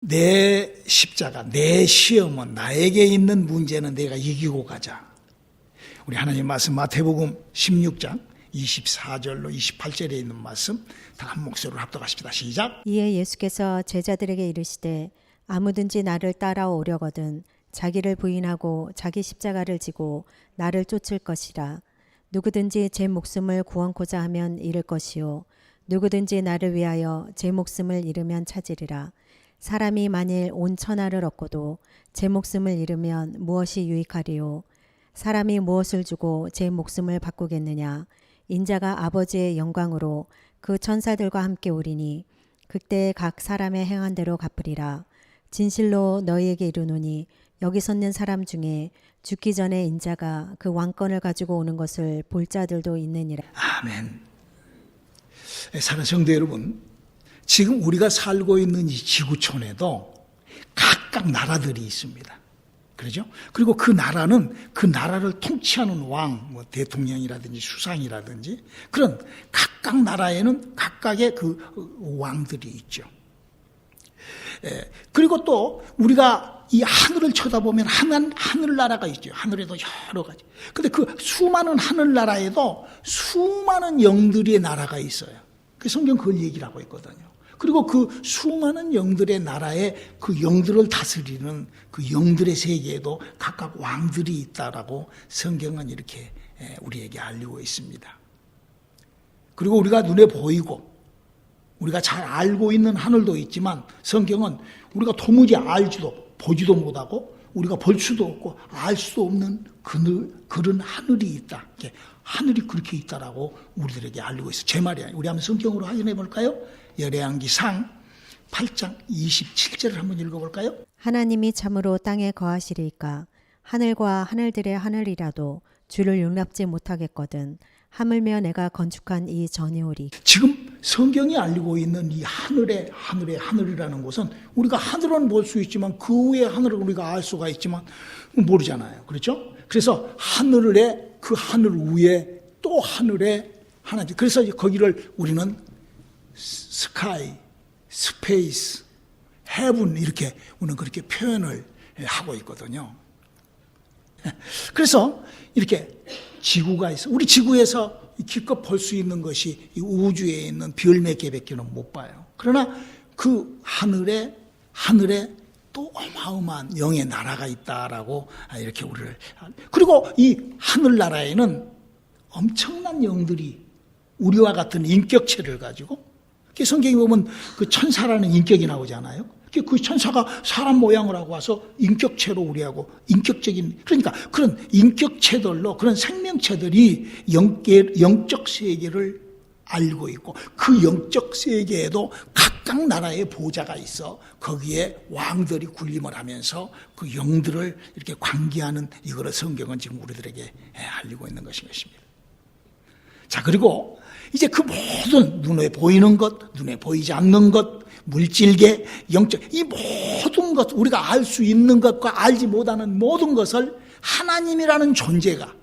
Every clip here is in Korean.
내 십자가, 내 시험은, 나에게 있는 문제는 내가 이기고 가자. 우리 하나님 말씀 마태복음 16장 24절로 28절에 있는 말씀 다 한 목소리로 합독하십시다. 시작. 이에 예수께서 제자들에게 이르시되 아무든지 나를 따라오려거든 자기를 부인하고 자기 십자가를 지고 나를 쫓을 것이라. 누구든지 제 목숨을 구원코자 하면 잃을 것이요 누구든지 나를 위하여 제 목숨을 잃으면 찾으리라. 사람이 만일 온 천하를 얻고도 제 목숨을 잃으면 무엇이 유익하리요? 사람이 무엇을 주고 제 목숨을 바꾸겠느냐? 인자가 아버지의 영광으로 그 천사들과 함께 오리니 그때 각 사람의 행한 대로 갚으리라. 진실로 너희에게 이르노니 여기 섰는 사람 중에 죽기 전에 인자가 그 왕권을 가지고 오는 것을 볼 자들도 있느니라. 아멘. 사랑하는 성도 여러분, 지금 우리가 살고 있는 이 지구촌에도 각각 나라들이 있습니다. 그렇죠? 그리고 그 나라는 그 나라를 통치하는 왕, 대통령이라든지 수상이라든지 그런 각각 나라에는 각각의 그 왕들이 있죠. 그리고 또 우리가 이 하늘을 쳐다보면 하늘나라가 있죠. 하늘에도 여러 가지. 근데 그 수많은 하늘나라에도 수많은 영들의 나라가 있어요. 그 성경 그걸 얘기를 하고 있거든요. 그리고 그 수많은 영들의 나라에 그 영들을 다스리는 그 영들의 세계에도 각각 왕들이 있다라고 성경은 이렇게 우리에게 알리고 있습니다. 그리고 우리가 눈에 보이고 우리가 잘 알고 있는 하늘도 있지만 성경은 우리가 도무지 알지도 보지도 못하고 우리가 볼 수도 없고 알 수도 없는 그런 하늘이 있다. 하늘이 그렇게 있다라고 우리들에게 알리고 있어요. 제 말이야. 우리 한번 성경으로 확인해 볼까요? 열왕기상 8장 27절을 한번 읽어볼까요? 하나님이 참으로 땅에 거하시리이까 하늘과 하늘들의 하늘이라도 주를 용납지 못하겠거든 하물며 내가 건축한 이 전이오리. 지금 성경이 알리고 있는 이 하늘의 하늘이라는 것은 우리가 하늘은 볼 수 있지만 그 위의 하늘을 우리가 알 수가 있지만 모르잖아요. 그렇죠? 그래서 그 하늘 위에 또 하늘에 하나님. 그래서 거기를 우리는 스카이, 스페이스, 헤븐 이렇게 우리는 그렇게 표현을 하고 있거든요. 그래서 이렇게 지구가 있어. 우리 지구에서 기껏 볼 수 있는 것이 이 우주에 있는 별 몇 개밖에는 못 봐요. 그러나 그 하늘에 또 어마어마한 영의 나라가 있다라고 이렇게 우리를. 그리고 이 하늘나라에는 엄청난 영들이 우리와 같은 인격체를 가지고 성경에 보면 그 천사라는 인격이 나오잖아요. 그 천사가 사람 모양을 하고 와서 인격체로 우리하고 인격적인 그러니까 그런 인격체들로 그런 생명체들이 영적 세계를 알고 있고 그 영적 세계에도 각각 나라의 보좌가 있어 거기에 왕들이 군림을 하면서 그 영들을 이렇게 관계하는 이거를 성경은 지금 우리들에게 알리고 있는 것입니다. 자, 그리고 이제 그 모든 눈에 보이는 것, 눈에 보이지 않는 것, 물질계, 영적, 이 모든 것, 우리가 알 수 있는 것과 알지 못하는 모든 것을 하나님이라는 존재가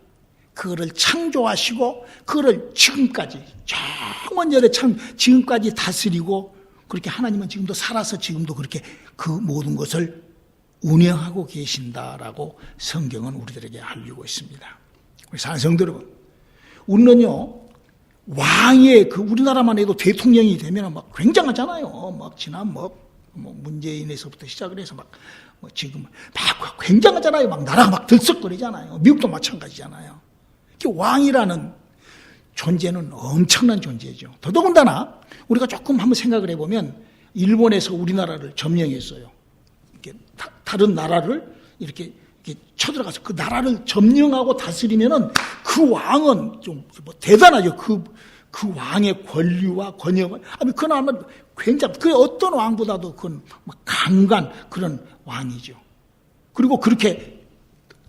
그거를 창조하시고 그거를 지금까지 정원절에 지금까지 다스리고 그렇게 하나님은 지금도 살아서 지금도 그렇게 그 모든 것을 운영하고 계신다라고 성경은 우리들에게 알리고 있습니다. 우리 사랑하는 성도 여러분, 우리는요 왕의 그 우리나라만 해도 대통령이 되면 막 굉장하잖아요. 막 지난 문재인에서부터 시작을 해서 막 지금 막 굉장하잖아요. 막 나라가 막 들썩거리잖아요. 미국도 마찬가지잖아요. 왕이라는 존재는 엄청난 존재죠. 더더군다나 우리가 조금 한번 생각을 해보면 일본에서 우리나라를 점령했어요. 이렇게 다른 나라를 이렇게 쳐들어가서 그 나라를 점령하고 다스리면은 그 왕은 좀 대단하죠. 그 왕의 권리와 권력을 그나마 그 어떤 왕보다도 그건 강간 그런 왕이죠. 그리고 그렇게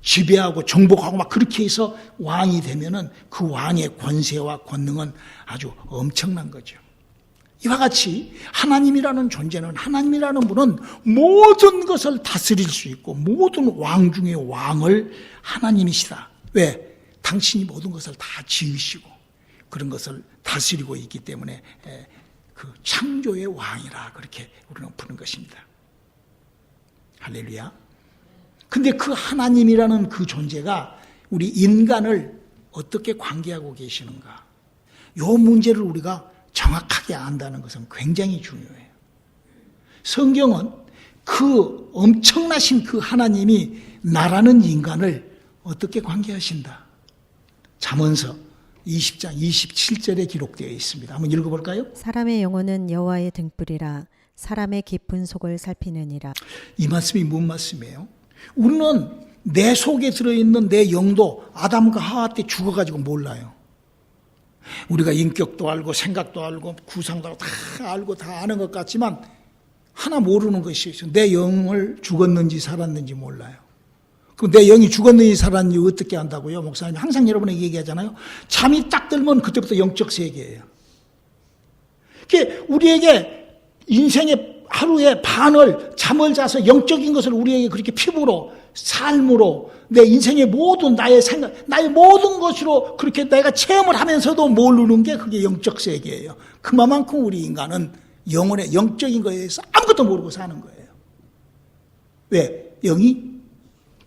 지배하고 정복하고 막 그렇게 해서 왕이 되면은 그 왕의 권세와 권능은 아주 엄청난 거죠. 이와 같이 하나님이라는 존재는 하나님이라는 분은 모든 것을 다스릴 수 있고 모든 왕 중의 왕을 하나님이시다. 왜? 당신이 모든 것을 다 지으시고 그런 것을 다스리고 있기 때문에 그 창조의 왕이라 그렇게 우리는 부르는 것입니다. 할렐루야. 근데 그 하나님이라는 그 존재가 우리 인간을 어떻게 관계하고 계시는가? 이 문제를 우리가 정확하게 안다는 것은 굉장히 중요해요. 성경은 그 엄청나신 그 하나님이 나라는 인간을 어떻게 관계하신다? 잠언서 20장 27절에 기록되어 있습니다. 한번 읽어볼까요? 사람의 영혼은 여호와의 등불이라 사람의 깊은 속을 살피느니라. 이 말씀이 뭔 말씀이에요? 우리는 내 속에 들어있는 내 영도 아담과 하와 때 죽어가지고 몰라요. 우리가 인격도 알고 생각도 알고 구상도 알고 다 알고 다 아는 것 같지만 하나 모르는 것이 있어요. 내 영을 죽었는지 살았는지 몰라요. 그럼 내 영이 죽었는지 살았는지 어떻게 안다고요? 목사님 항상 여러분에게 얘기하잖아요. 잠이 딱 들면 그때부터 영적 세계예요. 그게 우리에게 인생의 하루의 반을 잠을 자서 영적인 것을 우리에게 그렇게 피부로 삶으로 내 인생의 모든 나의 생각, 나의 모든 것으로 그렇게 내가 체험을 하면서도 모르는 게 그게 영적 세계예요. 그만큼 우리 인간은 영혼의 영적인 거에 대해서 아무것도 모르고 사는 거예요. 왜? 영이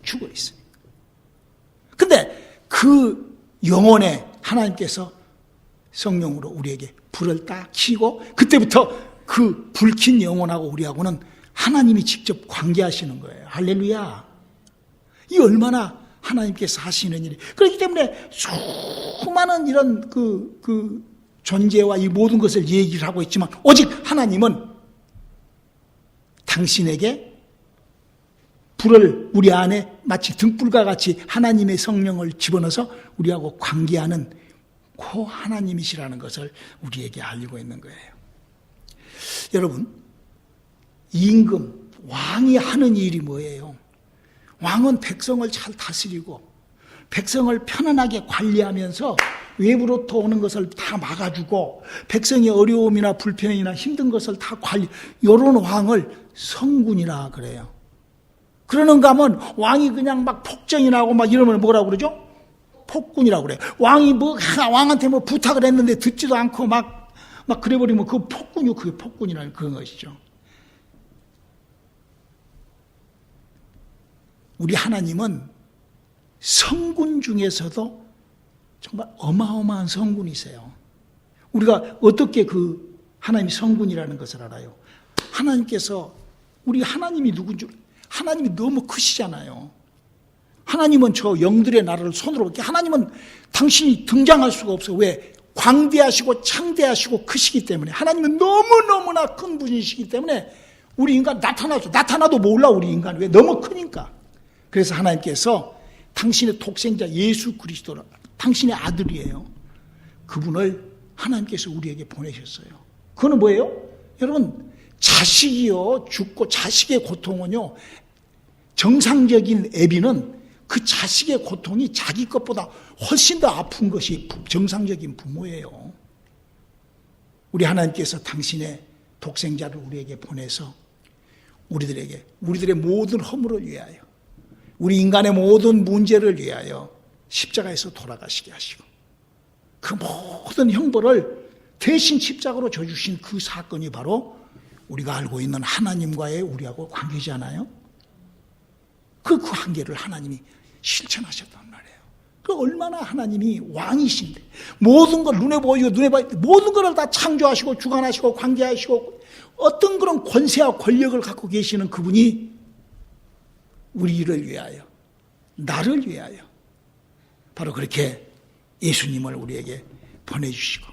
죽어 있으니까. 근데 그 영혼에 하나님께서 성령으로 우리에게 불을 딱 켜고 그때부터 그 불킨 영혼하고 우리하고는 하나님이 직접 관계하시는 거예요. 할렐루야. 이 얼마나 하나님께서 하시는 일이. 그렇기 때문에 수많은 이런 그 존재와 이 모든 것을 얘기를 하고 있지만 오직 하나님은 당신에게 불을 우리 안에 마치 등불과 같이 하나님의 성령을 집어넣어서 우리하고 관계하는 그 하나님이시라는 것을 우리에게 알리고 있는 거예요. 여러분, 임금, 왕이 하는 일이 뭐예요? 왕은 백성을 잘 다스리고 백성을 편안하게 관리하면서 외부로부터 오는 것을 다 막아주고 백성의 어려움이나 불편이나 힘든 것을 다 이런 왕을 성군이라 그래요. 그러는가 하면 왕이 그냥 막 폭정이 나고 막 이러면 뭐라고 그러죠? 폭군이라고 그래요. 왕이 왕한테 뭐 부탁을 했는데 듣지도 않고 막 그래버리면 그 폭군이요. 그게 폭군이라는 그런 것이죠. 우리 하나님은 성군 중에서도 정말 어마어마한 성군이세요. 우리가 어떻게 그 하나님이 성군이라는 것을 알아요? 하나님께서 우리 하나님이 누군지 하나님이 너무 크시잖아요. 하나님은 저 영들의 나라를 손으로 받게 하나님은 당신이 등장할 수가 없어요. 왜? 광대하시고 창대하시고 크시기 때문에 하나님은 너무너무나 큰 분이시기 때문에 우리 인간 나타나도 몰라 우리 인간. 왜? 너무 크니까. 그래서 하나님께서 당신의 독생자 예수 그리스도를 당신의 아들이에요. 그분을 하나님께서 우리에게 보내셨어요. 그거는 뭐예요? 여러분 자식이요 죽고 자식의 고통은요 정상적인 애비는 그 자식의 고통이 자기 것보다 훨씬 더 아픈 것이 정상적인 부모예요. 우리 하나님께서 당신의 독생자를 우리에게 보내서 우리들의 모든 허물을 위하여 우리 인간의 모든 문제를 위하여 십자가에서 돌아가시게 하시고 그 모든 형벌을 대신 십자가로 져주신 그 사건이 바로 우리가 알고 있는 하나님과의 우리하고 관계잖아요. 그 관계를 하나님이 실천하셨단 말이에요. 그 얼마나 하나님이 왕이신데 모든 걸 눈에 보이고 모든 것을 다 창조하시고 주관하시고 관계하시고 어떤 그런 권세와 권력을 갖고 계시는 그분이 우리를 위하여 나를 위하여 바로 그렇게 예수님을 우리에게 보내주시고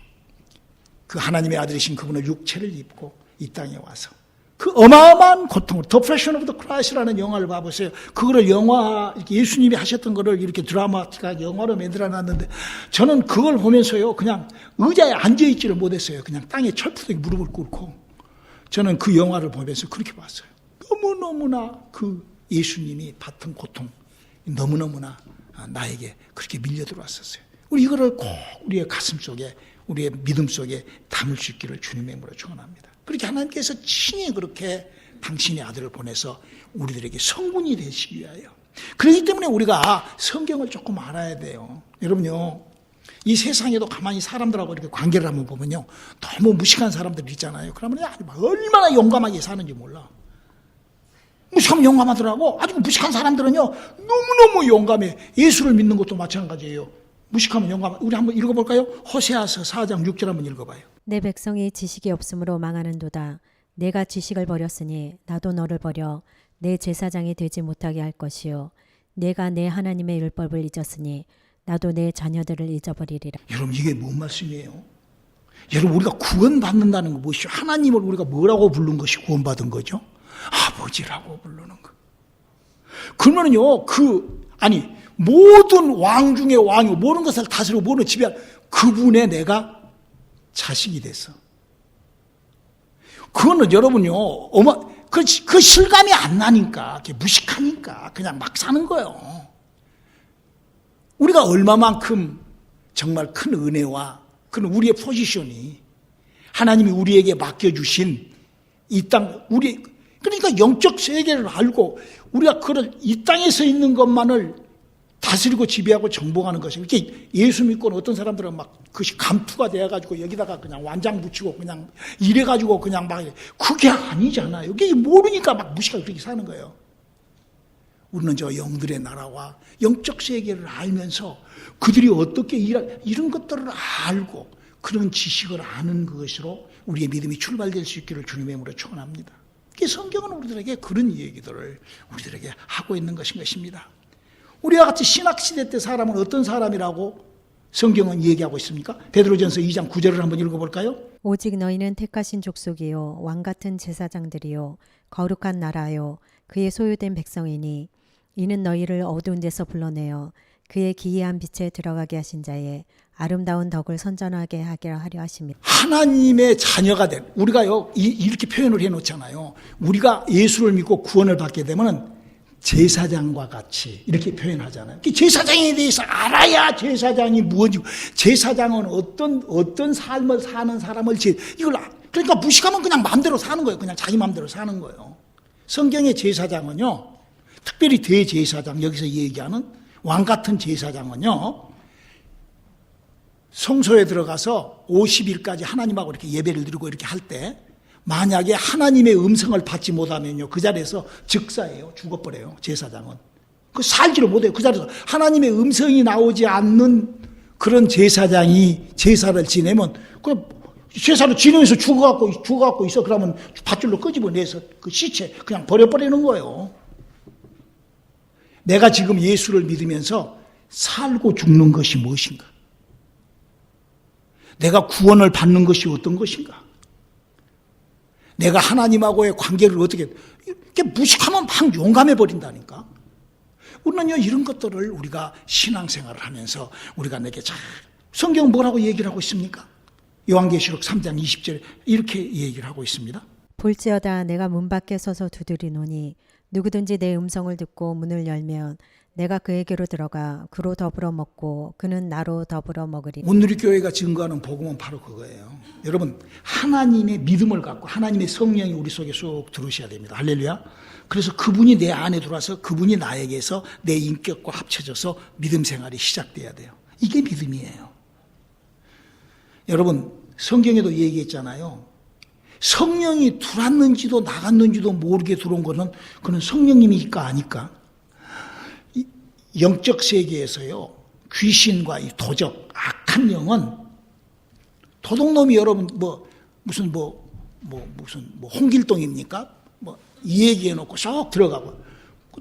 그 하나님의 아들이신 그분을 육체를 입고 이 땅에 와서 그 어마어마한 고통을 The Passion of the Christ라는 영화를 봐보세요. 그거를 이렇게 예수님이 하셨던 거를 이렇게 드라마틱하게 영화로 만들어놨는데 저는 그걸 보면서요 그냥 의자에 앉아있지를 못했어요. 그냥 땅에 철푸덕이 무릎을 꿇고 저는 그 영화를 보면서 그렇게 봤어요. 너무너무나 그 예수님이 받은 고통 너무너무나 나에게 그렇게 밀려 들어왔었어요. 우리 이거를 꼭 우리의 가슴 속에 우리의 믿음 속에 담을 수 있기를 주님의 이름으로 축원합니다. 그렇게 하나님께서 친히 그렇게 당신의 아들을 보내서 우리들에게 성군이 되시기 위하여. 그렇기 때문에 우리가 성경을 조금 알아야 돼요. 여러분요, 이 세상에도 가만히 사람들하고 이렇게 관계를 한번 보면요, 너무 무식한 사람들 있잖아요. 그러면 얼마나 용감하게 사는지 몰라. 무식하면 용감하더라고. 아주 무식한 사람들은요, 너무너무 용감해. 예수를 믿는 것도 마찬가지예요. 무식하면 용감. 우리 한번 읽어볼까요? 호세아서 4장 6절 한번 읽어봐요. 내 백성이 지식이 없으므로 망하는도다. 내가 지식을 버렸으니 나도 너를 버려 내 제사장이 되지 못하게 할 것이요. 내가 내 하나님의 율법을 잊었으니 나도 내 자녀들을 잊어버리리라. 여러분, 이게 뭔 말씀이에요? 여러분, 우리가 구원받는다는 거 무엇이죠? 하나님을 우리가 뭐라고 부른 것이 구원받은 거죠? 아버지라고 부르는 거. 그러면요, 모든 왕 중에 왕이고, 모든 것을 다스리고, 모든 지배할 그분의 내가 자식이 됐어. 그거는 여러분요, 그 실감이 안 나니까, 무식하니까, 그냥 막 사는 거예요. 우리가 얼마만큼 정말 큰 은혜와 그런 우리의 포지션이 하나님이 우리에게 맡겨주신 이 땅, 그러니까 영적 세계를 알고 우리가 이 땅에서 있는 것만을 다스리고 지배하고 정복하는 것이, 이렇게 예수 믿고는 어떤 사람들은 막 그것이 감투가 되어가지고 여기다가 그냥 완장 붙이고 그냥 이래가지고 그냥 막, 그게 아니잖아요. 그게 모르니까 막 무식하게 그렇게 사는 거예요. 우리는 저 영들의 나라와 영적 세계를 알면서 그들이 어떻게 이런 것들을 알고 그런 지식을 아는 것으로 우리의 믿음이 출발될 수 있기를 주님의 이름으로 축원합니다. 성경은 우리들에게 그런 얘기들을 우리들에게 하고 있는 것입니다. 우리와 같이 신학시대 때 사람은 어떤 사람이라고 성경은 얘기하고 있습니까? 베드로전서 2장 9절을 한번 읽어볼까요? 오직 너희는 택하신 족속이요 왕같은 제사장들이요 거룩한 나라요 그의 소유된 백성이니 이는 너희를 어두운 데서 불러내어 그의 기이한 빛에 들어가게 하신 자의 아름다운 덕을 선전하게 하려 하십니다. 하나님의 자녀가 된, 우리가요 이렇게 표현을 해놓잖아요. 우리가 예수를 믿고 구원을 받게 되면 제사장과 같이 이렇게 표현하잖아요. 제사장에 대해서 알아야 제사장이 무엇이고, 제사장은 어떤 삶을 사는 사람을 그러니까 무식하면 그냥 마음대로 사는 거예요. 그냥 자기 마음대로 사는 거예요. 성경의 제사장은요, 특별히 대제사장, 여기서 얘기하는 왕 같은 제사장은요, 성소에 들어가서 50일까지 하나님하고 이렇게 예배를 드리고 이렇게 할 때, 만약에 하나님의 음성을 받지 못하면요, 그 자리에서 즉사예요. 죽어버려요. 제사장은. 살지를 못해요. 그 자리에서 하나님의 음성이 나오지 않는 그런 제사장이 제사를 지내면, 그 제사를 지내면서 죽어갖고 있어. 그러면 밧줄로 끄집어내서 그 시체 그냥 버려버리는 거예요. 내가 지금 예수를 믿으면서 살고 죽는 것이 무엇인가? 내가 구원을 받는 것이 어떤 것인가? 내가 하나님하고의 관계를 어떻게, 이렇게 무식하면 막 용감해 버린다니까. 우리는요, 이런 것들을 우리가 신앙생활을 하면서 우리가 성경은 뭐라고 얘기를 하고 있습니까? 요한계시록 3장 20절 이렇게 얘기를 하고 있습니다. 볼지어다 내가 문 밖에 서서 두드리노니 누구든지 내 음성을 듣고 문을 열면 내가 그에게로 들어가 그로 더불어 먹고 그는 나로 더불어 먹으리. 온누리교회가 증거하는 복음은 바로 그거예요. 여러분, 하나님의 믿음을 갖고 하나님의 성령이 우리 속에 쏙 들어오셔야 됩니다. 할렐루야. 그래서 그분이 내 안에 들어와서 그분이 나에게서 내 인격과 합쳐져서 믿음 생활이 시작돼야 돼요. 이게 믿음이에요. 여러분, 성경에도 얘기했잖아요. 성령이 들어왔는지도 나갔는지도 모르게 들어온 거는 그는 성령님이니까 아니까. 영적 세계에서요, 귀신과 이 도적, 악한 영은 도둑놈이 여러분 무슨 홍길동입니까? 이 얘기해놓고 쏙 들어가고,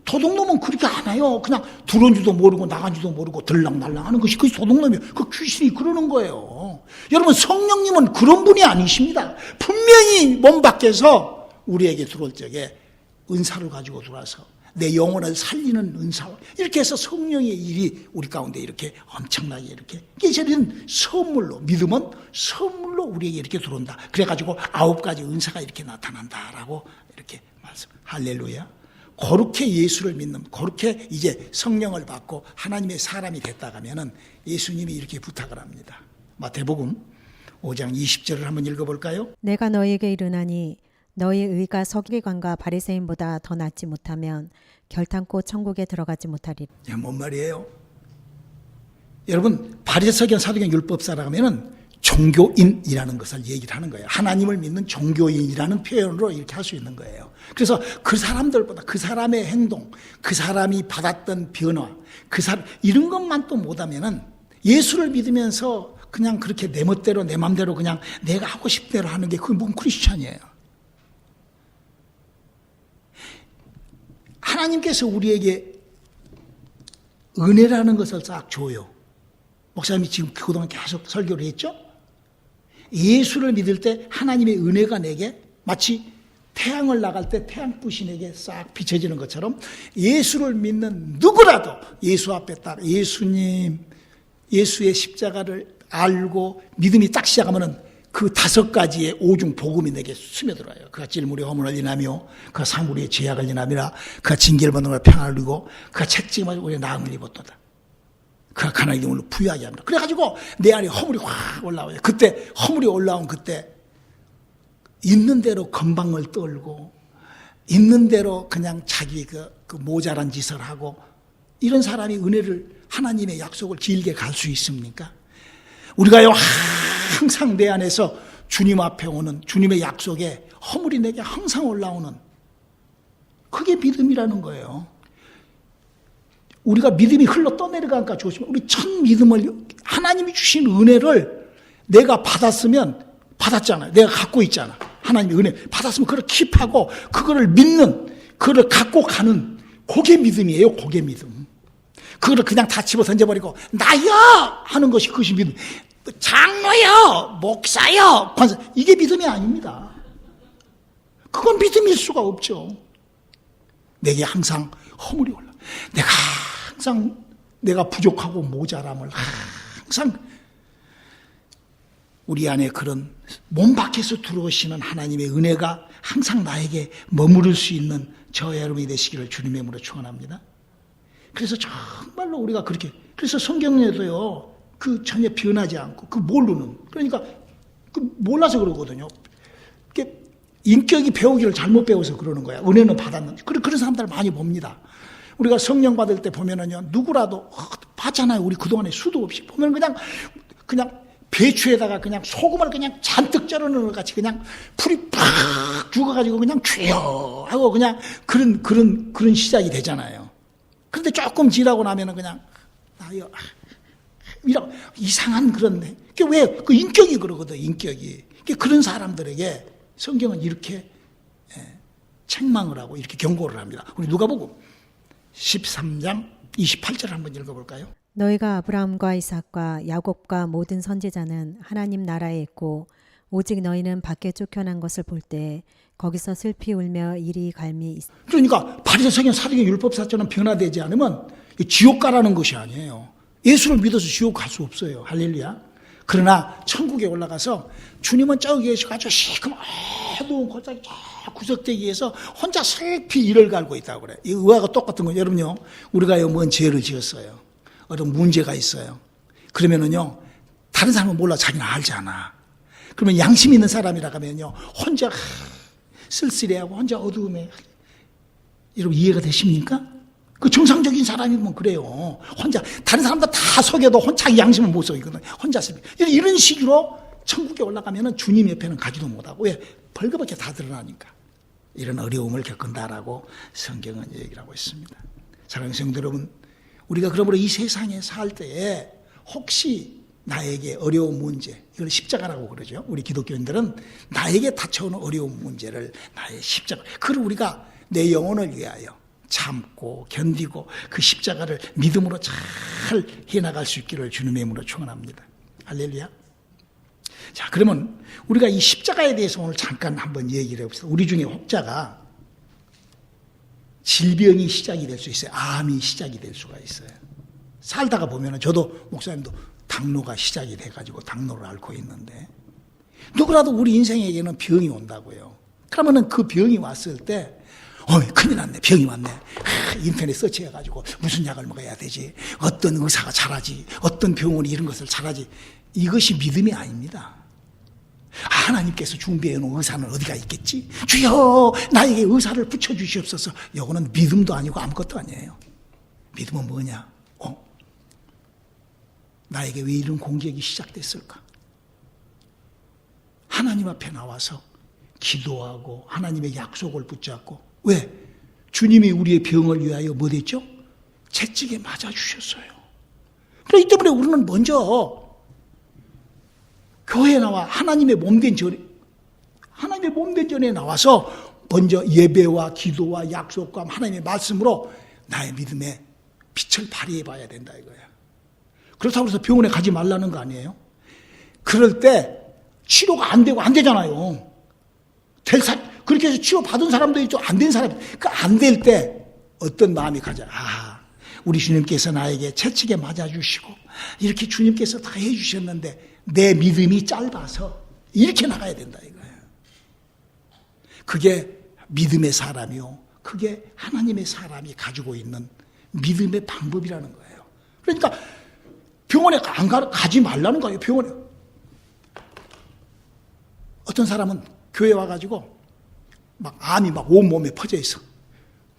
도둑놈은 그렇게 안 해요. 그냥 들어온지도 모르고 나간지도 모르고 들락날락 하는 것이 그 도둑놈이에요. 그 귀신이 그러는 거예요. 여러분, 성령님은 그런 분이 아니십니다. 분명히 몸 밖에서 우리에게 들어올 적에 은사를 가지고 들어와서 내 영혼을 살리는 은사, 이렇게 해서 성령의 일이 우리 가운데 이렇게 엄청나게 이렇게 깨지는 선물로, 믿음은 선물로 우리에게 이렇게 들어온다. 그래가지고 9가지 은사가 이렇게 나타난다라고 이렇게 말씀. 할렐루야. 그렇게 예수를 믿는, 그렇게 이제 성령을 받고 하나님의 사람이 됐다가면은 예수님이 이렇게 부탁을 합니다. 마태복음 5장 20절을 한번 읽어볼까요? 내가 너희에게 이르나니 너희 의가 서기관과 바리새인보다 더 낫지 못하면 결탄코 천국에 들어가지 못하리라. 뭔 말이에요? 여러분, 바리새인, 사두개인 율법사라 하면은 종교인이라는 것을 얘기를 하는 거예요. 하나님을 믿는 종교인이라는 표현으로 이렇게 할 수 있는 거예요. 그래서 그 사람들보다 그 사람의 행동, 그 사람이 받았던 변화, 이런 것만 또 못하면은 예수를 믿으면서 그냥 그렇게 내 멋대로 내 맘대로 그냥 내가 하고 싶은 대로 하는 게 그게 뭔 크리스찬이에요. 하나님께서 우리에게 은혜라는 것을 싹 줘요. 목사님이 지금 그동안 계속 설교를 했죠? 예수를 믿을 때 하나님의 은혜가 내게 마치 태양을 나갈 때 태양빛이 내게 싹 비춰지는 것처럼 예수를 믿는 누구라도 예수 앞에 딱 예수님, 예수의 십자가를 알고 믿음이 딱 시작하면은 그 5가지의 오중 복음이 내게 스며들어요. 그가 찔물의 허물을 인하며 그가 사물의 죄악을 인하미라 그가 징계를 받는 걸 평안을 누리고 그가 책징을 우리의 나음을 입었도다. 그가 가난하게 되므로 부유하게 합니다. 그래가지고 내 안에 허물이 확 올라와요. 그때 허물이 올라온 그때 있는 대로 건방을 떨고 있는 대로 그냥 자기 그 모자란 짓을 하고 이런 사람이 은혜를 하나님의 약속을 길게 갈 수 있습니까? 우리가요 항상 내 안에서 주님 앞에 오는 주님의 약속에 허물이 내게 항상 올라오는 그게 믿음이라는 거예요. 우리가 믿음이 흘러 떠내려가니까 조심해. 우리 첫 믿음을 하나님이 주신 은혜를 내가 받았으면 받았잖아요. 내가 갖고 있잖아. 하나님의 은혜 받았으면 그걸 킵하고 그거를 믿는 그거를 갖고 가는 그게 믿음이에요. 그게 믿음. 그거를 그냥 다 집어 던져버리고 나야 하는 것이 그것이 믿음. 장로요, 목사요, 관사 이게 믿음이 아닙니다. 그건 믿음일 수가 없죠. 내게 항상 허물이 올라. 내가 부족하고 모자람을 항상 우리 안에 그런 몸 밖에서 들어오시는 하나님의 은혜가 항상 나에게 머무를 수 있는 저와 여러분이 되시기를 주님의 이름으로 축원합니다. 그래서 정말로 우리가 그렇게 그래서 성경에도요 그 전혀 변하지 않고 그 모르는 그러니까 그 몰라서 그러거든요. 인격이 배우기를 잘못 배워서 그러는 거야. 은혜는 받았는데 그런 사람들 많이 봅니다. 우리가 성령 받을 때 보면은요 누구라도 봤잖아요. 우리 그동안에 수도 없이 보면 그냥 배추에다가 그냥 소금을 그냥 잔뜩 쩔어 넣는 것 같이 그냥 풀이 팍 죽어가지고 그냥 쥐어 하고 그냥 그런 시작이 되잖아요. 그런데 조금 지나고 나면은 그냥 이런 이상한 그런 그게 왜 그 인격이 그러거든. 인격이 그런 사람들에게 성경은 이렇게 책망을 하고 이렇게 경고를 합니다. 우리 누가복음 13장 28절 한번 읽어볼까요? 너희가 아브라함과 이삭과 야곱과 모든 선지자는 하나님 나라에 있고 오직 너희는 밖에 쫓겨난 것을 볼 때 거기서 슬피 울며 이리 갈미 있. 그러니까 바리새인 사도의 율법사처럼 변화되지 않으면 지옥 가라는 것이 아니에요. 예수를 믿어서 지옥 갈 수 없어요. 할렐루야. 그러나 천국에 올라가서 주님은 저기 계셔가지고 시커먼 어두운 골짜기 저 구석대기에서 혼자 슬피 이를 갈고 있다고 그래. 이 의아가 똑같은 거예요. 여러분요, 우리가요 뭔 죄를 지었어요. 어떤 문제가 있어요. 그러면은요 다른 사람은 몰라. 자기는 알잖아. 그러면 양심 있는 사람이라 하면요 혼자 쓸쓸해하고 혼자 어두움에. 여러분 이해가 되십니까? 그 정상적인 사람이면 그래요. 혼자 다른 사람들 다 속여도 자기 양심을 못 속이거든. 혼자 쓸 이런 식으로 천국에 올라가면은 주님 옆에는 가지도 못하고 왜 벌거벗게 다 드러나니까 이런 어려움을 겪는다라고 성경은 얘기를 하고 있습니다. 사랑하는 성도 여러분, 우리가 그러므로 이 세상에 살 때에 혹시 나에게 어려운 문제, 이걸 십자가라고 그러죠. 우리 기독교인들은 나에게 닥쳐오는 어려운 문제를 나의 십자가, 그걸 우리가 내 영혼을 위하여 참고 견디고 그 십자가를 믿음으로 잘 해나갈 수 있기를 주님의 이름으로 축원합니다. 할렐루야. 자, 그러면 우리가 이 십자가에 대해서 오늘 잠깐 한번 얘기를 해봅시다. 우리 중에 혹자가 질병이 시작이 될 수 있어요. 암이 시작이 될 수가 있어요. 살다가 보면은 저도 목사님도 당뇨가 시작이 돼가지고 당뇨를 앓고 있는데 누구라도 우리 인생에게는 병이 온다고요. 그러면은 그 병이 왔을 때 큰일 났네. 병이 왔네. 인터넷 서치해가지고 무슨 약을 먹어야 되지? 어떤 의사가 잘하지? 어떤 병원이 이런 것을 잘하지? 이것이 믿음이 아닙니다. 하나님께서 준비해 놓은 의사는 어디가 있겠지? 주여 나에게 의사를 붙여주시옵소서. 이거는 믿음도 아니고 아무것도 아니에요. 믿음은 뭐냐? 나에게 왜 이런 공격이 시작됐을까? 하나님 앞에 나와서 기도하고 하나님의 약속을 붙잡고, 왜? 주님이 우리의 병을 위하여 뭐 됐죠? 채찍에 맞아 주셨어요. 그렇기 때문에 우리는 먼저 교회에 나와 하나님의 몸된 전에 나와서 먼저 예배와 기도와 약속과 하나님의 말씀으로 나의 믿음의 빛을 발휘해 봐야 된다 이거야. 그렇다고 해서 병원에 가지 말라는 거 아니에요? 그럴 때 치료가 안 되고 안 되잖아요. 그렇게 해서 치료 받은 사람도 있죠. 안 된 사람. 그 안 될 때 어떤 마음이 가져? 우리 주님께서 나에게 채찍에 맞아주시고 이렇게 주님께서 다 해주셨는데 내 믿음이 짧아서 이렇게 나가야 된다 이거예요. 그게 믿음의 사람이요. 그게 하나님의 사람이 가지고 있는 믿음의 방법이라는 거예요. 그러니까 병원에 가지 말라는 거예요. 병원에. 어떤 사람은 교회 와가지고 막 암이 막 온몸에 퍼져 있어.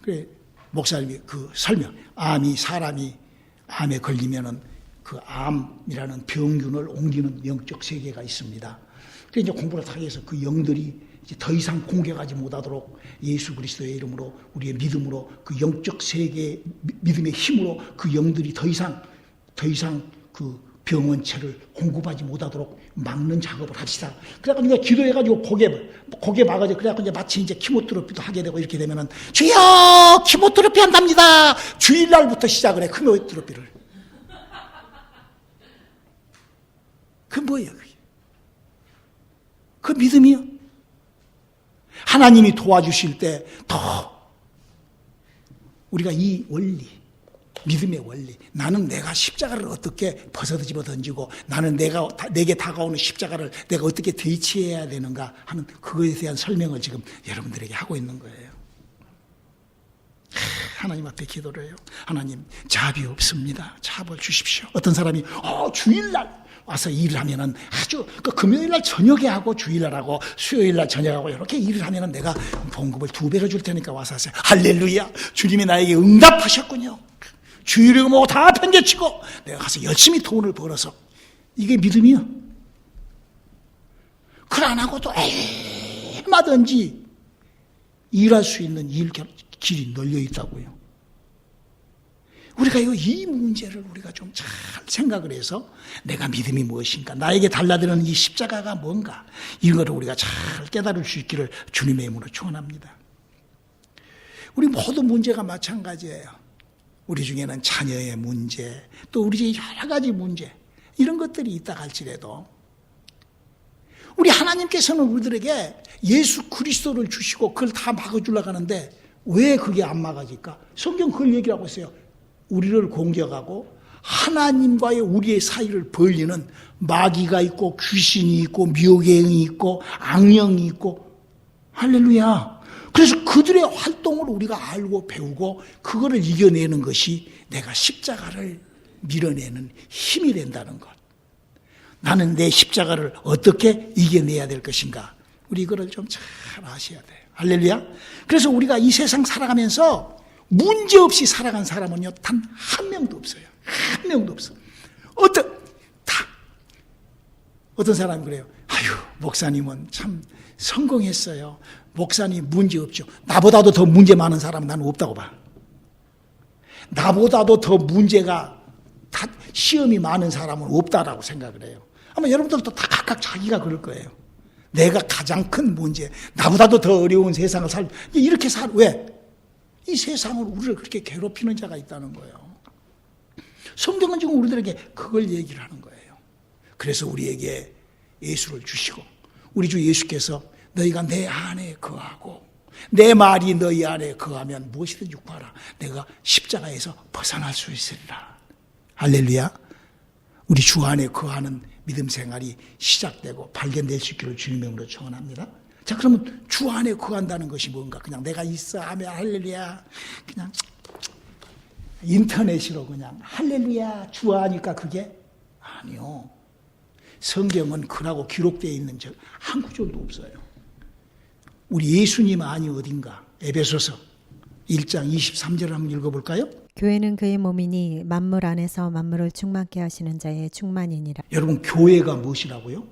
그래 목사님이 그 설명, 사람이 암에 걸리면은 그 암이라는 병균을 옮기는 영적 세계가 있습니다. 그래서 이제 공부를 하기 위해서 그 영들이 이제 더 이상 공격하지 못하도록 예수 그리스도의 이름으로 우리의 믿음으로 그 영적 세계의 믿음의 힘으로 그 영들이 더 이상 그 병원체를 공급하지 못하도록 막는 작업을 합시다. 그래가지고 내가 기도해가지고 고개 막아져. 그래가지고 이제 마치 이제 키모테라피도 하게 되고 이렇게 되면은 주여 키모테라피 한답니다. 주일날부터 시작을 해 키모테라피를. 그 뭐예요? 그게? 그 믿음이요. 하나님이 도와주실 때 더 우리가 이 원리, 믿음의 원리, 나는 내가 십자가를 어떻게 벗어집어 던지고 나는 내게 다가오는 십자가를 내가 어떻게 대치해야 되는가 하는 그거에 대한 설명을 지금 여러분들에게 하고 있는 거예요. 하나님 앞에 기도를 해요. 하나님 자비 없습니다. 자비를 주십시오. 어떤 사람이 주일날 와서 일을 하면은 아주 그 금요일날 저녁에 하고 주일날 하고 수요일날 저녁하고 이렇게 일을 하면은 내가 봉급을 2배로 줄 테니까 와서 하세요. 할렐루야. 주님이 나에게 응답하셨군요. 주일이고 뭐 다 편개치고 내가 가서 열심히 돈을 벌어서 이게 믿음이요. 그걸 안 하고도 얼마든지 일할 수 있는 길이 널려 있다고요. 우리가 이 문제를 우리가 좀 잘 생각을 해서 내가 믿음이 무엇인가, 나에게 달라드는 이 십자가가 뭔가 이거를 우리가 잘 깨달을 수 있기를 주님의 이름으로 축원합니다. 우리 모든 문제가 마찬가지예요. 우리 중에는 자녀의 문제, 또 우리 중에 여러 가지 문제 이런 것들이 있다 할지라도 우리 하나님께서는 우리들에게 예수 그리스도를 주시고 그걸 다 막아주려고 하는데 왜 그게 안 막아질까? 성경 그걸 얘기하고 있어요. 우리를 공격하고 하나님과의 우리의 사이를 벌리는 마귀가 있고 귀신이 있고 미혹의 영이 있고 악령이 있고 할렐루야. 그래서 그들의 활동을 우리가 알고 배우고 그거를 이겨내는 것이 내가 십자가를 밀어내는 힘이 된다는 것. 나는 내 십자가를 어떻게 이겨내야 될 것인가. 우리 이거를 좀 잘 아셔야 돼요. 할렐루야. 그래서 우리가 이 세상 살아가면서 문제없이 살아간 사람은요, 단 한 명도 없어요. 한 명도 없어. 어떤 사람이 그래요. 목사님은 참 성공했어요. 목사님 문제없죠. 나보다도 더 문제 많은 사람은 나는 없다고 봐. 나보다도 더 문제가 시험이 많은 사람은 없다라고 생각을 해요. 아마 여러분들도 다 각각 자기가 그럴 거예요. 내가 가장 큰 문제, 나보다도 더 어려운 세상을 이렇게 왜? 이 세상을 우리를 그렇게 괴롭히는 자가 있다는 거예요. 성경은 지금 우리들에게 그걸 얘기를 하는 거예요. 그래서 우리에게 예수를 주시고 우리 주 예수께서 너희가 내 안에 거하고 내 말이 너희 안에 거하면 무엇이든지 구하라. 내가 십자가에서 벗어날 수 있으리라. 할렐루야. 우리 주 안에 거하는 믿음 생활이 시작되고 발견될 수 있기를 주님의 이름으로 축원합니다. 자, 그러면 주 안에 거한다는 것이 뭔가? 그냥 내가 있어 하면 할렐루야. 그냥 인터넷으로 그냥 할렐루야 주 하니까 그게 아니요. 성경은 그라고 기록되어 있는 적 한 구절도 없어요. 우리 예수님 안이 어딘가? 에베소서 1장 23절을 한번 읽어볼까요? 교회는 그의 몸이니 만물 안에서 만물을 충만케 하시는 자의 충만이니라. 여러분 교회가 무엇이라고요?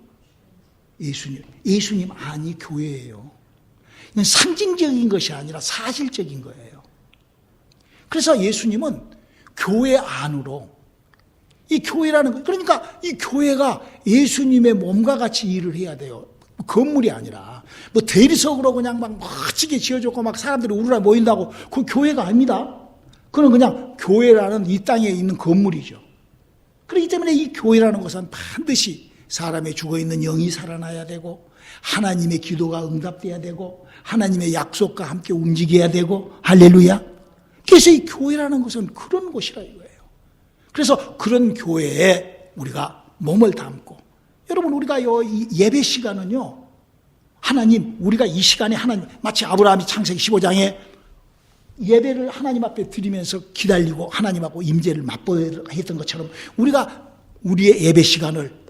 예수님 안이 교회예요. 이건 상징적인 것이 아니라 사실적인 거예요. 그래서 예수님은 교회 안으로, 이 교회라는 거, 그러니까 이 교회가 예수님의 몸과 같이 일을 해야 돼요. 건물이 아니라 뭐 대리석으로 그냥 막 멋지게 지어줬고 막 사람들이 우르르 모인다고 그 교회가 아닙니다. 그건 그냥 교회라는 이 땅에 있는 건물이죠. 그렇기 때문에 이 교회라는 것은 반드시 사람의 죽어있는 영이 살아나야 되고, 하나님의 기도가 응답돼야 되고, 하나님의 약속과 함께 움직여야 되고, 할렐루야. 그래서 이 교회라는 것은 그런 곳이라 이거예요. 그래서 그런 교회에 우리가 몸을 담고, 여러분 우리가 이 예배 시간은요, 하나님, 우리가 이 시간에 하나님, 마치 아브라함이 창세기 15장에 예배를 하나님 앞에 드리면서 기다리고 하나님하고 임재를 맛보여 했던 것처럼, 우리가 우리의 예배 시간을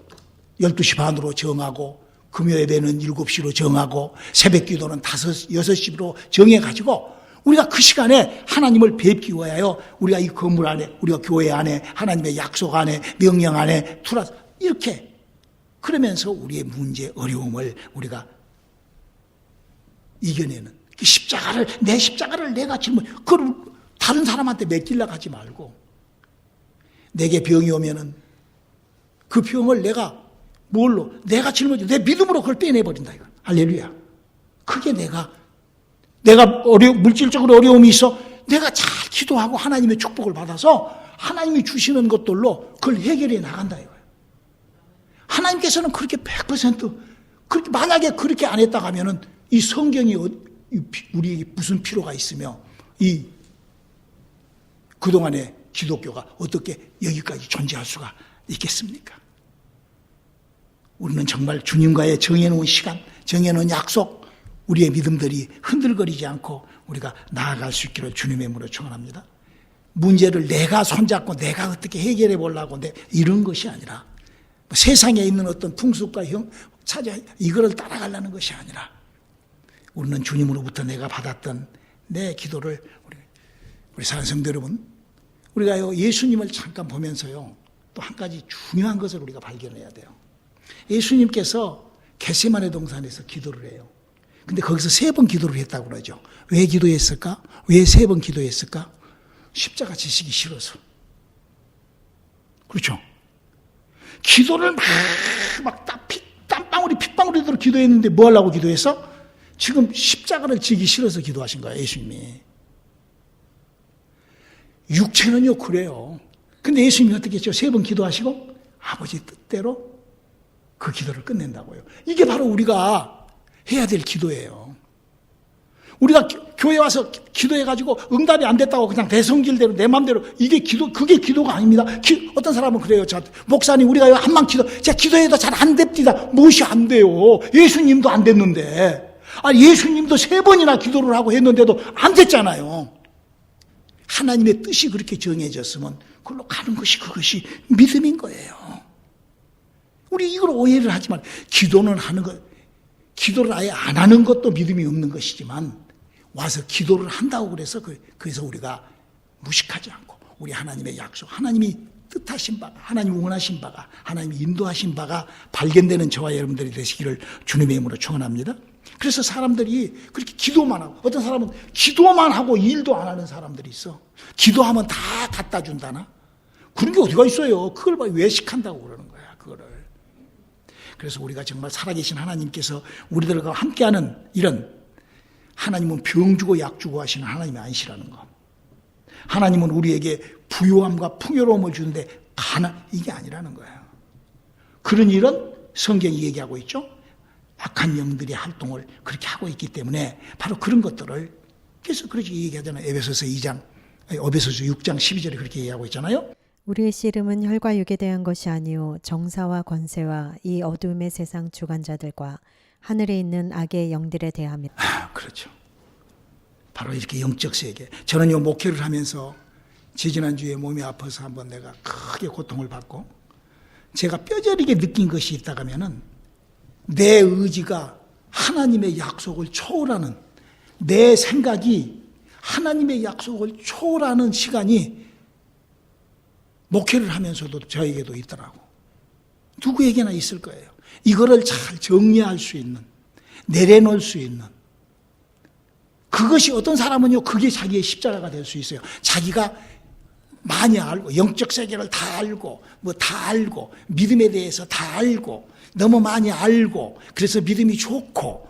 12시 반으로 정하고, 금요 예배는 7시로 정하고, 새벽 기도는 5, 6시로 정해가지고, 우리가 그 시간에 하나님을 뵙기 위하여 우리가 이 건물 안에, 우리가 교회 안에, 하나님의 약속 안에, 명령 안에 들어와서 이렇게, 그러면서 우리의 문제, 어려움을 우리가 이겨내는, 내 십자가를 내가 짊어, 그걸 다른 사람한테 맡기려고 하지 말고, 내게 병이 오면은 그 병을 내가 짊어져, 내 믿음으로 그걸 빼내버린다, 이거. 할렐루야. 그게 내가 물질적으로 어려움이 있어, 내가 잘 기도하고 하나님의 축복을 받아서 하나님이 주시는 것들로 그걸 해결해 나간다, 이거예요. 하나님께서는 그렇게 100%, 그렇게 만약에 그렇게 안 했다고 하면은 이 성경이 우리에게 무슨 필요가 있으며, 그동안의 기독교가 어떻게 여기까지 존재할 수가 있겠습니까? 우리는 정말 주님과의 정해놓은 시간, 정해놓은 약속, 우리의 믿음들이 흔들거리지 않고 우리가 나아갈 수 있기를 주님의 이름으로 축원합니다. 문제를 내가 손잡고 내가 어떻게 해결해 보려고 이런 것이 아니라, 세상에 있는 어떤 풍습과 이거를 따라가려는 것이 아니라, 우리는 주님으로부터 내가 받았던 내 기도를, 우리 사랑하는 성도 여러분, 우리가 예수님을 잠깐 보면서요, 또 한 가지 중요한 것을 우리가 발견해야 돼요. 예수님께서 겟세마네 동산에서 기도를 해요. 근데 거기서 3번 기도를 했다고 그러죠. 왜 기도했을까? 왜 3번 기도했을까? 십자가 지시기 싫어서. 그렇죠? 기도를 땀방울이 핏방울이 들어 기도했는데 뭐 하려고 기도했어? 지금 십자가를 지기 싫어서 기도하신 거예요, 예수님이. 육체는요, 그래요. 근데 예수님이 어떻게 했죠? 3번 기도하시고 아버지 뜻대로 그 기도를 끝낸다고요. 이게 바로 우리가 해야 될 기도예요. 우리가 교회 와서 기도해가지고 응답이 안 됐다고 그냥 대성질대로 내 마음대로, 그게 기도가 아닙니다. 어떤 사람은 그래요. 목사님, 우리가 한만 제가 기도해도 잘 안 됩니다. 무엇이 안 돼요? 예수님도 안 됐는데. 예수님도 3번이나 기도를 하고 했는데도 안 됐잖아요. 하나님의 뜻이 그렇게 정해졌으면 그걸로 가는 것이, 그것이 믿음인 거예요. 우리 이걸 오해를 하지 말. 기도는 하는 것, 기도를 아예 안 하는 것도 믿음이 없는 것이지만, 와서 기도를 한다고 그래서 우리가 무식하지 않고, 우리 하나님의 약속, 하나님이 뜻하신 바가, 하나님이 원하신 바가, 하나님이 인도하신 바가 발견되는 저와 여러분들이 되시기를 주님의 이름으로 축원합니다. 그래서 사람들이 그렇게 기도만 하고, 어떤 사람은 기도만 하고 일도 안 하는 사람들이 있어. 기도하면 다 갖다 준다나? 그런 게 어디가 있어요? 그걸 외식한다고 그러는 거야, 그거를. 그래서 우리가 정말 살아계신 하나님께서 우리들과 함께하는 이런, 하나님은 병 주고 약 주고 하시는 하나님이 아니시라는 것. 하나님은 우리에게 부요함과 풍요로움을 주는데 이게 아니라는 거예요. 그런 일은 성경이 얘기하고 있죠. 악한 영들의 활동을 그렇게 하고 있기 때문에 바로 그런 것들을, 그래서 그렇게 얘기하잖아요. 에베소서 6장 12절에 그렇게 얘기하고 있잖아요. 우리의 씨름은 혈과 육에 대한 것이 아니요 정사와 권세와 이 어둠의 세상 주관자들과 하늘에 있는 악의 영들에 대함이라. 그렇죠. 바로 이렇게 영적 세계. 저는 목회를 하면서 지지난주에 몸이 아파서 한번 내가 크게 고통을 받고, 제가 뼈저리게 느낀 것이 있다고 하면은, 내 의지가 하나님의 약속을 초월하는, 내 생각이 하나님의 약속을 초월하는 시간이 목회를 하면서도 저에게도 있더라고. 누구에게나 있을 거예요. 이거를 잘 정리할 수 있는, 내려놓을 수 있는, 그것이 어떤 사람은요, 그게 자기의 십자가가 될 수 있어요. 자기가 많이 알고, 영적 세계를 다 알고, 뭐 다 알고, 믿음에 대해서 다 알고, 너무 많이 알고, 그래서 믿음이 좋고,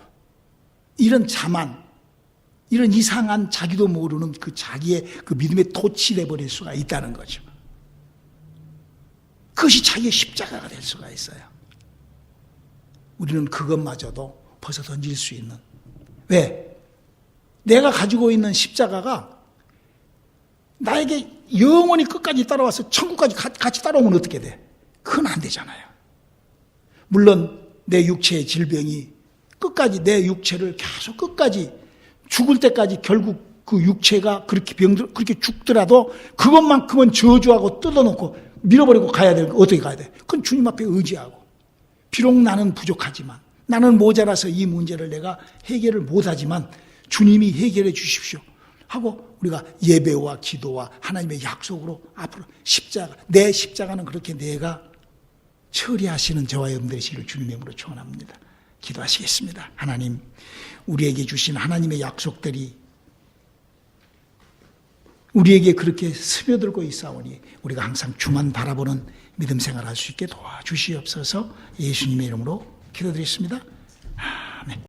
이런 자만, 이런 이상한 자기도 모르는 그 자기의 그 믿음에 도취돼 버릴 수가 있다는 거죠. 그것이 자기의 십자가가 될 수가 있어요. 우리는 그것마저도 벗어 던질 수 있는. 왜? 내가 가지고 있는 십자가가 나에게 영원히 끝까지 따라와서 천국까지 같이 따라오면 어떻게 돼? 그건 안 되잖아요. 물론 내 육체의 질병이 끝까지 내 육체를 계속 끝까지 죽을 때까지 결국 그 육체가 그렇게 죽더라도 그것만큼은 저주하고 뜯어놓고 밀어버리고 가야 될, 어떻게 가야 돼? 그건 주님 앞에 의지하고. 비록 나는 부족하지만, 나는 모자라서 이 문제를 내가 해결을 못하지만 주님이 해결해 주십시오 하고 우리가 예배와 기도와 하나님의 약속으로 앞으로 내 십자가는 그렇게 내가 처리하시는 저와 여러분들이 되시기를 주님의 이름으로 축원합니다. 기도하시겠습니다. 하나님, 우리에게 주신 하나님의 약속들이 우리에게 그렇게 스며들고 있사오니 우리가 항상 주만 바라보는 믿음 생활할 수 있게 도와주시옵소서. 예수님의 이름으로 기도드리겠습니다.